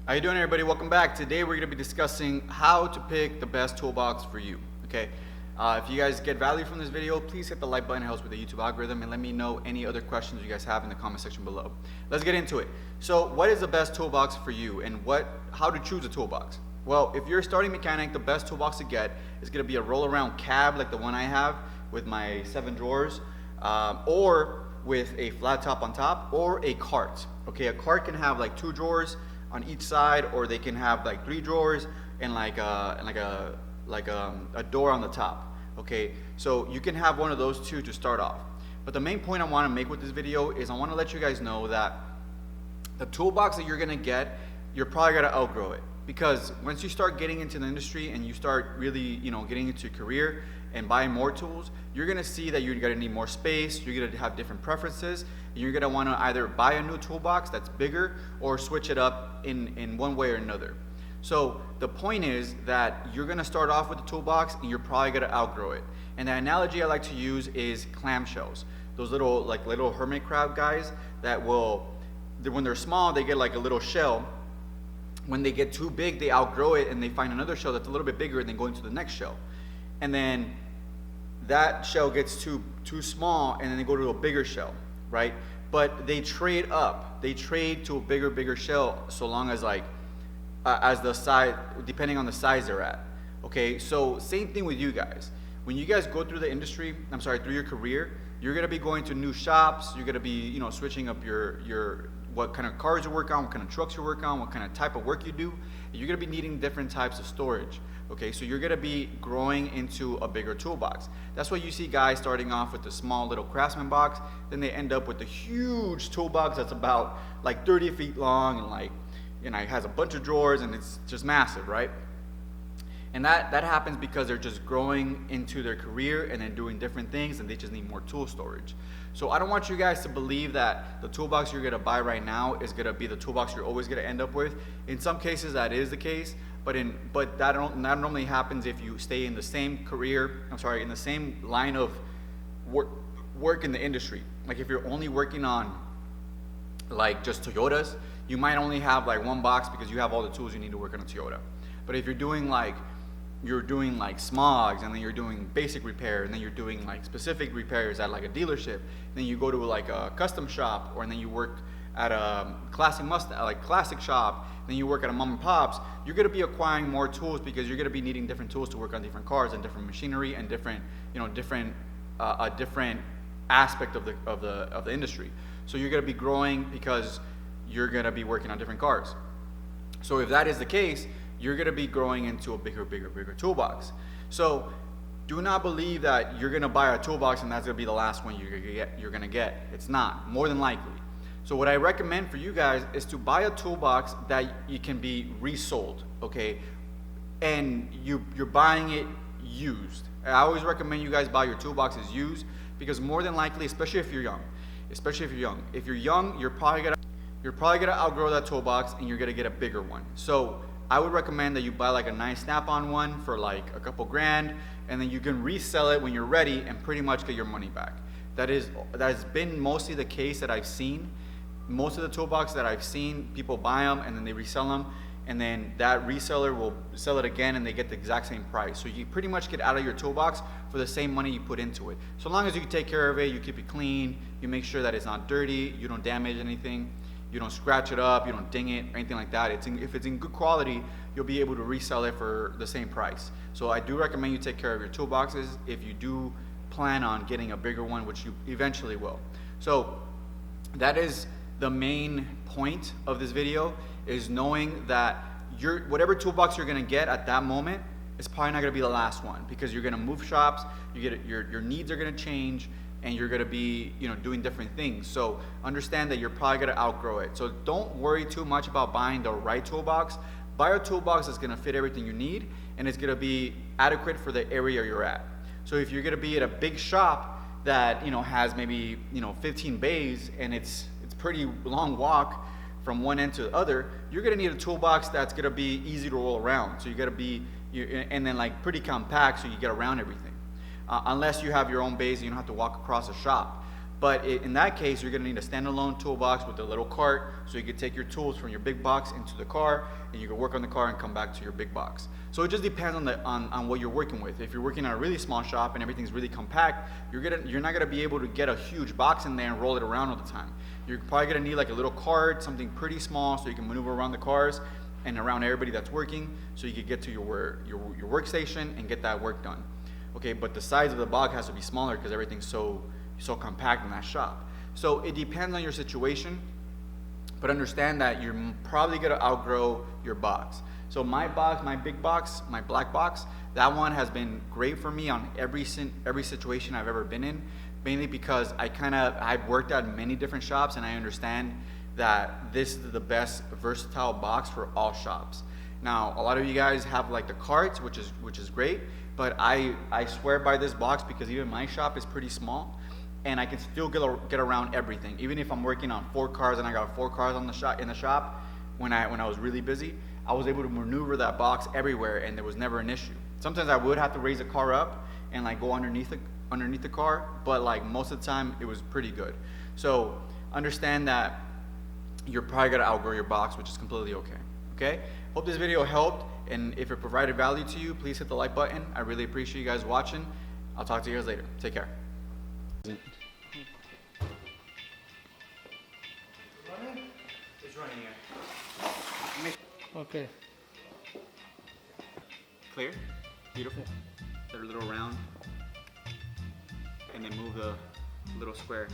How you doing, everybody? Welcome back. Today we're going to be discussing how to pick the best toolbox for you. Okay. If you guys get value from this video, please hit the like button. It helps with the YouTube algorithm, and let me know any other questions you guys have in the comment section below. Let's get into it. So, what is the best toolbox for you, and how to choose a toolbox? Well, if you're a starting mechanic, the best toolbox to get is going to be a roll-around cab like the one I have with my 7 drawers, or with a flat top on top, or a cart. Okay, a cart can have like 2 drawers on each side, or they can have like 3 drawers and like a door on the top. Okay, so you can have one of those two to start off. But the main point I want to make with this video is I want to let you guys know that the toolbox that you're gonna get, you're probably gonna outgrow it, because once you start getting into the industry and you start really, getting into a career and buying more tools, you're gonna see that you're gonna need more space. You're gonna have different preferences. You're gonna want to either buy a new toolbox that's bigger or switch it up in one way or another. So the point is that you're gonna start off with the toolbox and you're probably gonna outgrow it. And the analogy I like to use is clamshells. Those little hermit crab guys that when they're small, they get like a little shell. When they get too big, they outgrow it and they find another shell that's a little bit bigger and then go into the next shell. And then that shell gets too small and then they go to a bigger shell, right? But they trade up. They trade to a bigger shell, so long as as the size, depending on the size they're at. Okay, so same thing with you guys. When you guys go through the industry, through your career, you're gonna be going to new shops. You're gonna be, switching up your what kind of cars you work on, what kind of trucks you work on, what kind of type of work you do. You're gonna be needing different types of storage. Okay, so you're gonna be growing into a bigger toolbox. That's why you see guys starting off with a small little Craftsman box, then they end up with a huge toolbox that's about like 30 feet long and it has a bunch of drawers and it's just massive, right? And that happens because they're just growing into their career and then doing different things, and they just need more tool storage. So I don't want you guys to believe that the toolbox you're gonna buy right now is gonna be the toolbox you're always gonna end up with. In some cases that is the case, but that normally happens if you stay in the same career, in the same line of work in the industry. Like if you're only working on like just Toyotas, you might only have like one box because you have all the tools you need to work on a Toyota. But if you're doing like smogs, and then you're doing basic repair, and then you're doing like specific repairs at like a dealership, then you go to like a custom shop, or then you work at a classic shop, then you work at a mom and pops, you're going to be acquiring more tools because you're going to be needing different tools to work on different cars and different machinery and different aspect of the industry. So you're going to be growing because you're going to be working on different cars. So if that is the case, you're going to be growing into a bigger toolbox. So do not believe that you're going to buy a toolbox and that's going to be the last one you're going to get. It's not, more than likely. So what I recommend for you guys is to buy a toolbox that you can be resold, okay? And you're buying it used. I always recommend you guys buy your toolboxes used, because more than likely, especially if you're young, if you're young, you're probably gonna outgrow that toolbox and you're gonna get a bigger one. So I would recommend that you buy like a nice snap-on one for like a couple grand, and then you can resell it when you're ready and pretty much get your money back. That has been mostly the case that I've seen. Most of the toolbox that I've seen, people buy them and then they resell them, and then that reseller will sell it again and they get the exact same price. So you pretty much get out of your toolbox for the same money you put into it. So long as you take care of it, you keep it clean, you make sure that it's not dirty, you don't damage anything, you don't scratch it up, you don't ding it or anything like that. If it's in good quality, you'll be able to resell it for the same price. So I do recommend you take care of your toolboxes if you do plan on getting a bigger one, which you eventually will. So that is the main point of this video, is knowing that whatever toolbox you're gonna get at that moment is probably not gonna be the last one, because you're gonna move shops, your needs are gonna change, and you're gonna be doing different things. So understand that you're probably gonna outgrow it. So don't worry too much about buying the right toolbox. Buy a toolbox that's gonna fit everything you need, and it's gonna be adequate for the area you're at. So if you're gonna be at a big shop that has maybe 15 bays, and it's pretty long walk from one end to the other, you're gonna need a toolbox that's gonna be easy to roll around. So you gotta be, and then like pretty compact so you get around everything. Unless you have your own bays and you don't have to walk across a shop. But in that case, you're gonna need a standalone toolbox with a little cart, so you can take your tools from your big box into the car, and you can work on the car and come back to your big box. So it just depends on what you're working with. If you're working on a really small shop and everything's really compact, you're not gonna be able to get a huge box in there and roll it around all the time. You're probably gonna need like a little cart, something pretty small, so you can maneuver around the cars and around everybody that's working, so you can get to your workstation and get that work done. Okay, but the size of the box has to be smaller because everything's so compact in that shop. So it depends on your situation, but understand that you're probably gonna outgrow your box. So my box, my big box, my black box, that one has been great for me on every situation I've ever been in, mainly because I've worked at many different shops, and I understand that this is the best versatile box for all shops. Now, a lot of you guys have like the carts, which is great, but I swear by this box because even my shop is pretty small, and I can still get around everything. Even if I'm working on 4 cars and I got 4 cars in the shop, when I was really busy, I was able to maneuver that box everywhere, and there was never an issue. Sometimes I would have to raise the car up and like go underneath the car, but like most of the time it was pretty good. So understand that you're probably gonna outgrow your box, which is completely okay. Okay? Hope this video helped, and if it provided value to you, please hit the like button. I really appreciate you guys watching. I'll talk to you guys later. Take care. It's running here. Okay. Clear? Beautiful. They're a little round. And then move the little square.